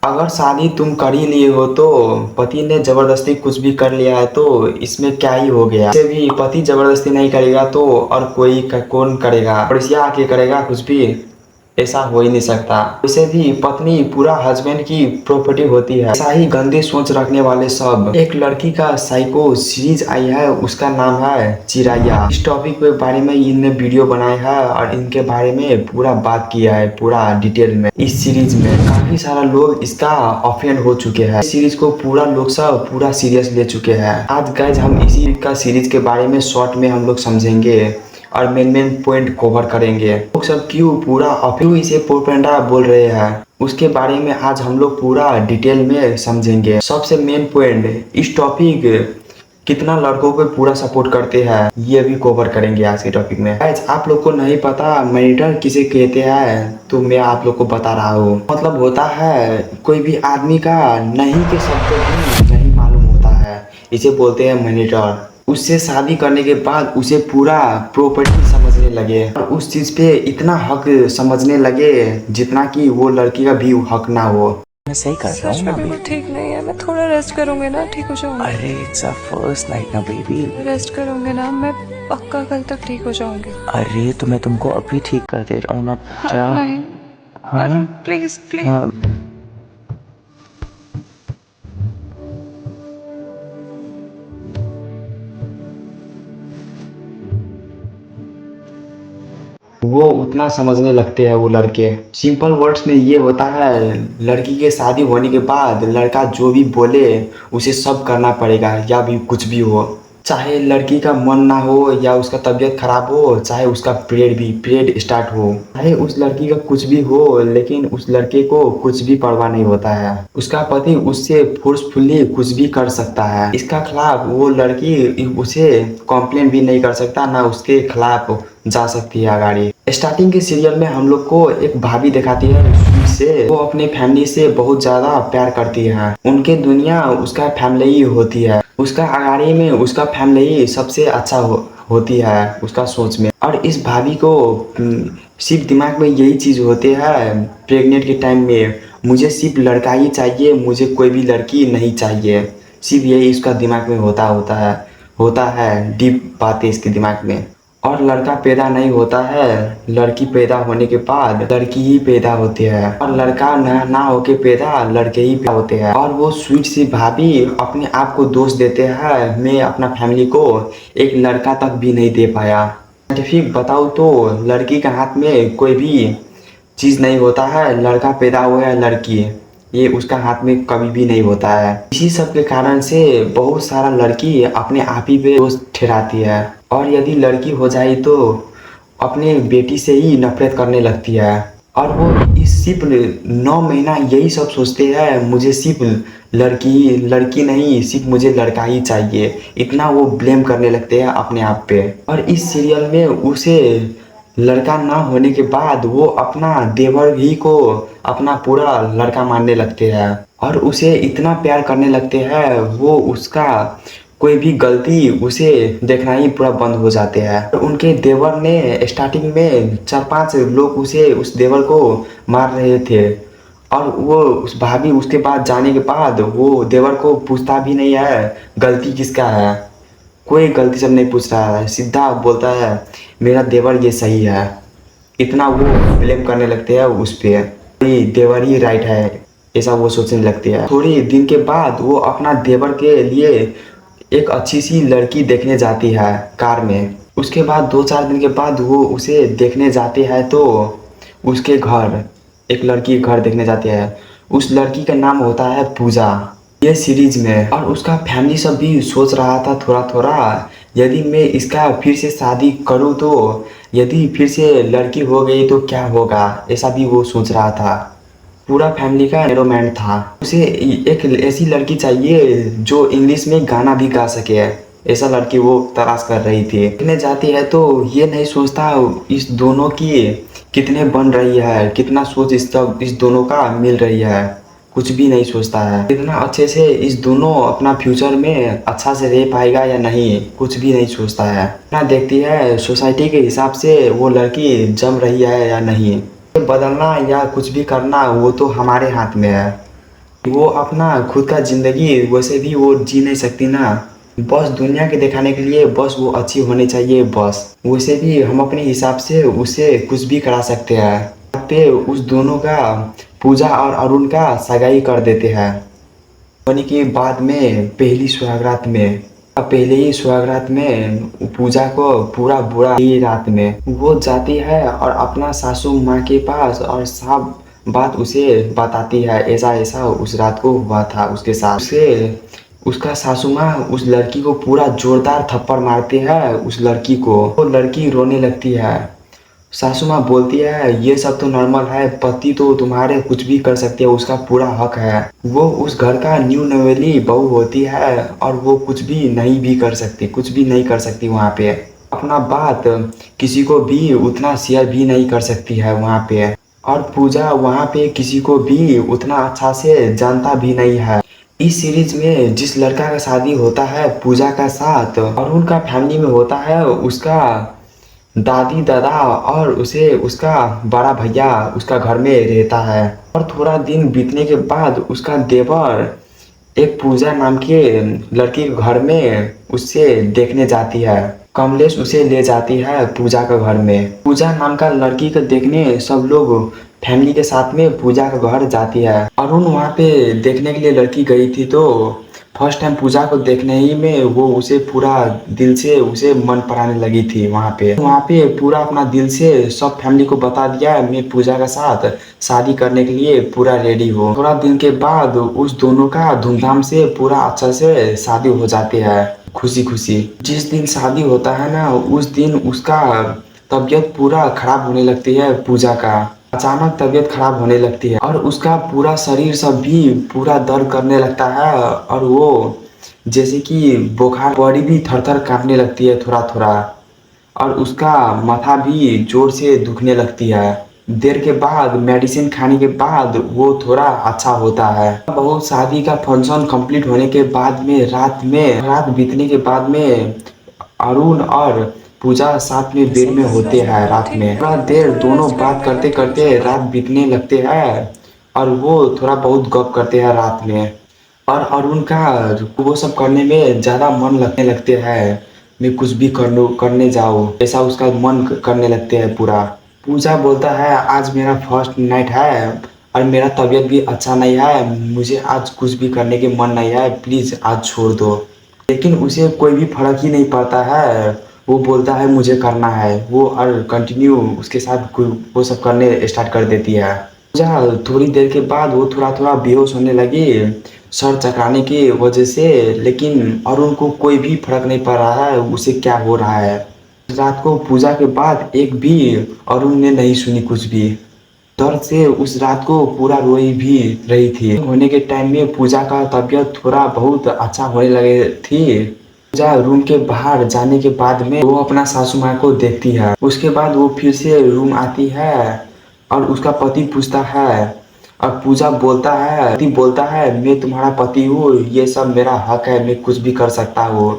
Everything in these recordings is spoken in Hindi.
अगर शादी तुम कर ही लिए हो तो पति ने जबरदस्ती कुछ भी कर लिया है तो इसमें क्या ही हो गया। इसे भी पति जबरदस्ती नहीं करेगा तो और कौन करेगा, पड़ोसिया आके करेगा कुछ भी। ऐसा हो ही नहीं सकता। वैसे भी पत्नी पूरा हस्बैंड की प्रॉपर्टी होती है। ऐसा ही गंदे सोच रखने वाले सब। एक लड़की का साइको सीरीज आई है, उसका नाम है चिरैया। इस टॉपिक के बारे में इनने वीडियो बनाया है और इनके बारे में पूरा बात किया है पूरा डिटेल में। इस सीरीज में काफी सारा लोग इसका ऑफेंड हो चुके हैं। इस सीरीज को पूरा लोग सब पूरा सीरियस ले चुके हैं। आज गाइज हम इसी का सीरीज के बारे में शॉर्ट में हम लोग समझेंगे और मेन पॉइंट कवर करेंगे। लोग सब क्यों इसे प्रोपेगेंडा बोल रहे हैं, उसके बारे में आज हम लोग पूरा डिटेल में समझेंगे। सबसे मेन पॉइंट, इस टॉपिक कितना लड़कों को पूरा सपोर्ट करते हैं ये भी कवर करेंगे आज के टॉपिक में। गाइस आप लोग को नहीं पता मैरिटल किसे कहते हैं तो मैं आप लोग को बता रहा हूँ। मतलब होता है कोई भी आदमी का नहीं के शब्द भी नहीं मालूम होता है, इसे बोलते हैं मैरिटल। उससे शादी करने के बाद उसे पूरा प्रॉपर्टी समझने लगे और उस चीज पे इतना हक समझने लगे जितना कि वो लड़की का भी हक ना हो। मैं सही कर रहा हूँ ना बिल्कुल ठीक नहीं है। मैं थोड़ा रेस्ट करूंगी ना ठीक हो जाऊंगी। अरे इट्स अ फर्स्ट नाइट ना बेबी। रेस्ट करूंगी ना मैं पक्का कल तक ठीक हो जाऊंगी। अरे तो मैं तुमको अभी ठीक कर दे रहा हूँ ना। क्या? नहीं हाँ? Please please. हाँ। वो उतना समझने लगते हैं वो लड़के। सिंपल वर्ड्स में ये होता है, लड़की के शादी होने के बाद लड़का जो भी बोले उसे सब करना पड़ेगा या भी कुछ भी हो। चाहे लड़की का मन ना हो या उसका तबीयत खराब हो, चाहे उसका पीरियड स्टार्ट हो, चाहे उस लड़की का कुछ भी हो, लेकिन उस लड़के को कुछ भी परवाह नहीं होता है। उसका पति उससे फोर्सफुली कुछ भी कर सकता है। इसका खिलाफ वो लड़की उसे कंप्लेन भी नहीं कर सकता, ना उसके खिलाफ जा सकती है आगाड़ी। स्टार्टिंग के सीरियल में हम लोग को एक भाभी दिखाती है स्वीट से। वो अपने फैमिली से बहुत ज्यादा प्यार करती है। उनके दुनिया उसका फैमिली ही होती है। उसका आगाड़ी में उसका फैमिली ही सबसे अच्छा होती है उसका सोच में। और इस भाभी को सिर्फ दिमाग में यही चीज होती है प्रेग्नेंट के टाइम में, मुझे सिर्फ लड़का ही चाहिए, मुझे कोई भी लड़की नहीं चाहिए। सिर्फ यही उसका दिमाग में होता है डीप बातें इसके दिमाग में। और लड़का पैदा नहीं होता है, लड़की पैदा होने के बाद लड़की ही पैदा होती है। और लड़का ना होके पैदा लड़के ही पैदा होते हैं। और वो स्वीट सी भाभी अपने आप को दोष देते हैं, मैं अपना फैमिली को एक लड़का तक भी नहीं दे पाया। साइंटिफिक बताऊँ तो लड़की के हाथ में कोई भी चीज नहीं होता है, लड़का पैदा हुआ है लड़की, ये उसका हाथ में कभी भी नहीं होता है। इसी सब के कारण से बहुत सारा लड़की अपने आप ही पे दोष ठहराती है। और यदि लड़की हो जाए तो अपने बेटी से ही नफरत करने लगती है। और वो इस सिर्फ 9 महीना यही सब सोचते हैं, मुझे सिर्फ लड़की नहीं, सिर्फ मुझे लड़का ही चाहिए। इतना वो ब्लेम करने लगते हैं अपने आप पे। और इस सीरियल में उसे लड़का ना होने के बाद वो अपना देवर ही को अपना पूरा लड़का मानने लगते हैं और उसे इतना प्यार करने लगते हैं, वो उसका कोई भी गलती उसे देखना ही पूरा बंद हो जाते हैं। और उनके देवर ने स्टार्टिंग में 4-5 लोग उस देवर को मार रहे थे और वो उस भाभी उसके बाद जाने के बाद वो देवर को पूछता भी नहीं है गलती किसका है। कोई गलती सब नहीं पूछ रहा है, सीधा बोलता है मेरा देवर ये सही है। इतना वो ब्लेम करने लगते हैं उस पे, देवर ही राइट है, ऐसा वो सोचने लगते हैं। थोड़ी दिन के बाद वो अपना देवर के लिए एक अच्छी सी लड़की देखने जाती है कार में। उसके बाद 2-4 दिन के बाद वो उसे देखने जाते हैं तो उसके घर एक लड़की घर देखने जाते हैं। उस लड़की का नाम होता है पूजा ये सीरीज में। और उसका फैमिली सब भी सोच रहा था थोड़ा थोड़ा, यदि मैं इसका फिर से शादी करूँ तो यदि फिर से लड़की हो गई तो क्या होगा, ऐसा भी वो सोच रहा था। पूरा फैमिली का एनवायरनमेंट था। उसे एक ऐसी लड़की चाहिए जो इंग्लिश में गाना भी गा सके, ऐसा लड़की वो तलाश कर रही थी। देखने जाती है तो ये नहीं सोचता इस दोनों की कितने बन रही है, कितना सोच इस दोनों का मिल रही है, कुछ भी नहीं सोचता है। कितना अच्छे से इस दोनों अपना फ्यूचर में अच्छा से रह पाएगा या नहीं, कुछ भी नहीं सोचता है। ना देखती है सोसाइटी के हिसाब से वो लड़की जम रही है या नहीं। बदलना या कुछ भी करना वो तो हमारे हाथ में है। वो अपना खुद का जिंदगी वैसे भी वो जी नहीं सकती ना। बस दुनिया के दिखाने के लिए बस वो अच्छी होनी चाहिए बस। वैसे भी हम अपने हिसाब से उसे कुछ भी करा सकते हैं। पे उस दोनों का पूजा और अरुण का सगाई कर देते हैं। होने के बाद में पहली सुहागरात में पहले ही सुहागरात में पूजा को पूरा बुरा ही रात में वो जाती है और अपना सासू माँ के पास और सब बात उसे बताती है। ऐसा ऐसा उस रात को हुआ था उसके साथ। उसे उसका सासू माँ उस लड़की को पूरा जोरदार थप्पड़ मारती है। उस लड़की को वो लड़की रोने लगती है। सासू माँ बोलती है ये सब तो नॉर्मल है, पति तो तुम्हारे कुछ भी कर सकते हैं, उसका पूरा हक है। वो उस घर का न्यू नवेली बहू होती है और वो कुछ भी नहीं भी कर सकती, कुछ भी नहीं कर सकती वहाँ पे। अपना बात किसी को भी उतना शेयर भी नहीं कर सकती है वहाँ पे। और पूजा वहाँ पे किसी को भी उतना अच्छा से जानता भी नहीं है। इस सीरीज में जिस लड़का का शादी होता है पूजा का साथ और उनका फैमिली में होता है उसका दादी दादा और उसे उसका बड़ा भैया उसका घर में रहता है। और थोड़ा दिन बीतने के बाद उसका देवर एक पूजा नाम के लड़की के घर में उससे देखने जाती है। कमलेश उसे ले जाती है पूजा के घर में। पूजा नाम का लड़की को देखने सब लोग फैमिली के साथ में पूजा के घर जाती है। अरुण वहाँ पे देखने के लिए लड़की गई थी तो फर्स्ट टाइम पूजा को देखने ही में वो उसे पूरा दिल से उसे मन पराने लगी थी। वहाँ पे पूरा अपना दिल से सब फैमिली को बता दिया मैं पूजा के साथ शादी करने के लिए पूरा रेडी हूँ। थोड़ा दिन के बाद उस दोनों का धूमधाम से पूरा अच्छा से शादी हो जाती है खुशी खुशी। जिस दिन शादी होता है ना उस दिन उसका तबीयत पूरा खराब होने लगती है। पूजा का अचानक तबीयत खराब होने लगती है और उसका पूरा शरीर सब भी पूरा दर्द करने लगता है और वो जैसे कि बुखार बॉडी भी थर थर कांपने लगती है थोड़ा थोड़ा। और उसका माथा भी जोर से दुखने लगती है। देर के बाद मेडिसिन खाने के बाद वो थोड़ा अच्छा होता है। बहुत शादी का फंक्शन कंप्लीट होने के बाद में रात बीतने के बाद में अरुण और पूजा साथ में बेड में होते हैं। रात में थोड़ा देर दोनों बात करते करते रात बीतने लगते हैं और वो थोड़ा बहुत गप करते हैं रात में। और अरुण का वो सब करने में ज़्यादा मन लगने लगते हैं। मैं कुछ भी करने जाऊँ ऐसा उसका मन करने लगते हैं पूरा। पूजा बोलता है आज मेरा फर्स्ट नाइट है और मेरा तबीयत भी अच्छा नहीं है, मुझे आज कुछ भी करने के मन नहीं है, प्लीज़ आज छोड़ दो। लेकिन उसे कोई भी फर्क ही नहीं पड़ता है। वो बोलता है मुझे करना है वो और कंटिन्यू उसके साथ वो सब करने स्टार्ट कर देती है। पूजा थोड़ी देर के बाद वो थोड़ा थोड़ा बेहोश होने लगी सर चकराने की वजह से। लेकिन अरुण को कोई भी फर्क नहीं पड़ रहा है उसे क्या हो रहा है। रात को पूजा के बाद एक भी अरुण ने नहीं सुनी कुछ भी। दर्द से उस रात को पूरा रोई भी रही थी। होने के टाइम में पूजा का तबीयत थोड़ा बहुत अच्छा होने लगे थी। पूजा रूम के बाहर जाने के बाद में वो अपना सासू माँ को देखती है। उसके बाद वो फिर से रूम आती है और उसका पति पूछता है और पूजा बोलता है पति बोलता है मैं तुम्हारा पति हूँ, ये सब मेरा हक है, मैं कुछ भी कर सकता हूँ,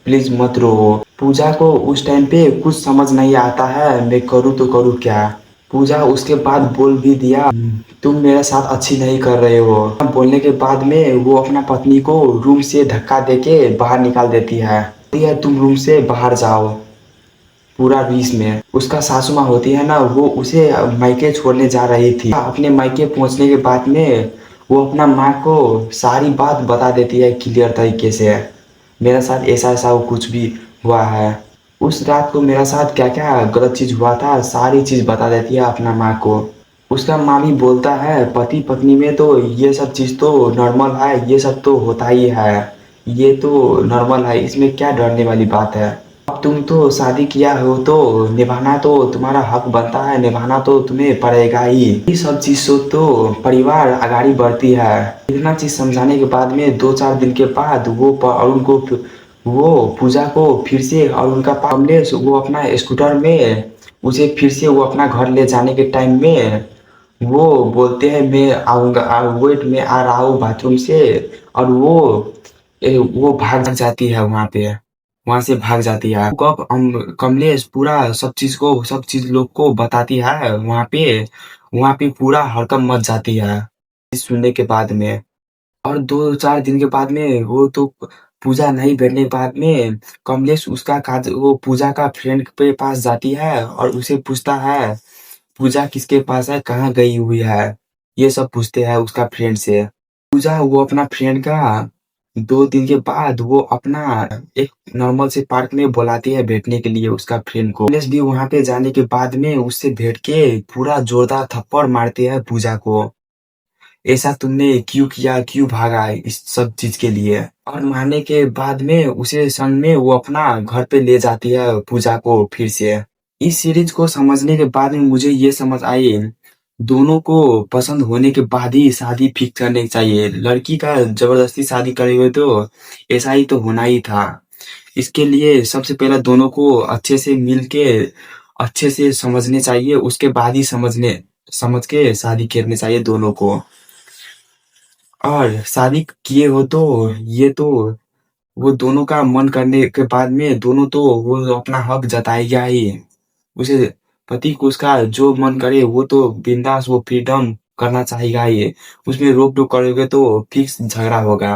प्लीज मत रो। पूजा को उस टाइम पे कुछ समझ नहीं आता है मैं करूँ तो करूँ क्या। पूजा उसके बाद बोल भी दिया तुम मेरे साथ अच्छी नहीं कर रहे हो। बोलने के बाद में वो अपना पत्नी को रूम से धक्का देके बाहर निकाल देती है। कहती है तुम रूम से बाहर जाओ। पूरा बीच में उसका सासू माँ होती है ना वो उसे मायके छोड़ने जा रही थी। अपने मायके पहुंचने के बाद में वो अपना माँ को सारी बात बता देती है क्लियर तरीके से। मेरे साथ ऐसा ऐसा कुछ भी हुआ है, उस रात को मेरे साथ क्या क्या गलत चीज़ हुआ था सारी चीज़ बता देती है अपना माँ को। उसका माँ भी बोलता है पति पत्नी में तो ये सब चीज़ तो नॉर्मल है, ये सब तो होता ही है, ये तो नॉर्मल है, इसमें क्या डरने वाली बात है। अब तुम तो शादी किया हो तो निभाना तो तुम्हारा हक बनता है, निभाना तो तुम्हें पड़ेगा ही। ये सब चीज़ से तो परिवार आगाड़ी बढ़ती है। इतना चीज़ समझाने के बाद में 2-4 दिन के बाद अरुण को वो पूजा को फिर से और उनका कमलेश वो अपना स्कूटर में उसे फिर से वो अपना घर ले जाने के टाइम में वो बोलते हैं मैं आऊँगा, वेट में आ रहा हूँ बाथरूम से। और वो भाग जाती है वहाँ पे, वहाँ से भाग जाती है। कब कमलेश पूरा सब चीज लोग को बताती है वहाँ पे पूरा हड़कंप मच जाती है सुनने के बाद में। और 2-4 दिन के बाद में वो तो पूजा नहीं भेटने के बाद में कमलेश उसका काज वो पूजा का फ्रेंड के पास जाती है और उसे पूछता है पूजा किसके पास है, कहाँ गई हुई है, ये सब पूछते हैं उसका फ्रेंड से। पूजा वो अपना फ्रेंड का 2 दिन के बाद वो अपना एक नॉर्मल से पार्क में बुलाती है बैठने के लिए उसका फ्रेंड को। कमलेश भी वहां पे जाने के बाद में उससे भेंट के पूरा जोरदार थप्पड़ मारते हैं पूजा को। ऐसा तुमने क्यों किया, क्यों भागा इस सब चीज के लिए। और मारने के बाद में उसे संग में वो अपना घर पे ले जाती है पूजा को फिर से। इस सीरीज को समझने के बाद में मुझे ये समझ आई दोनों को पसंद होने के बाद ही शादी फिक्स करने की चाहिए। लड़की का जबरदस्ती शादी करे हुए तो ऐसा ही तो होना ही था। इसके लिए सबसे पहले दोनों को अच्छे से मिल के अच्छे से समझने चाहिए, उसके बाद ही समझ के शादी करनी चाहिए दोनों को। और शादी किए हो तो ये तो वो दोनों का मन करने के बाद में दोनों तो वो अपना हक जताएगा ही। उसे पति को उसका जो मन करे वो तो बिंदास वो फ्रीडम करना चाहेगा ही। उसमें रोक टोक करोगे तो फिक्स झगड़ा होगा।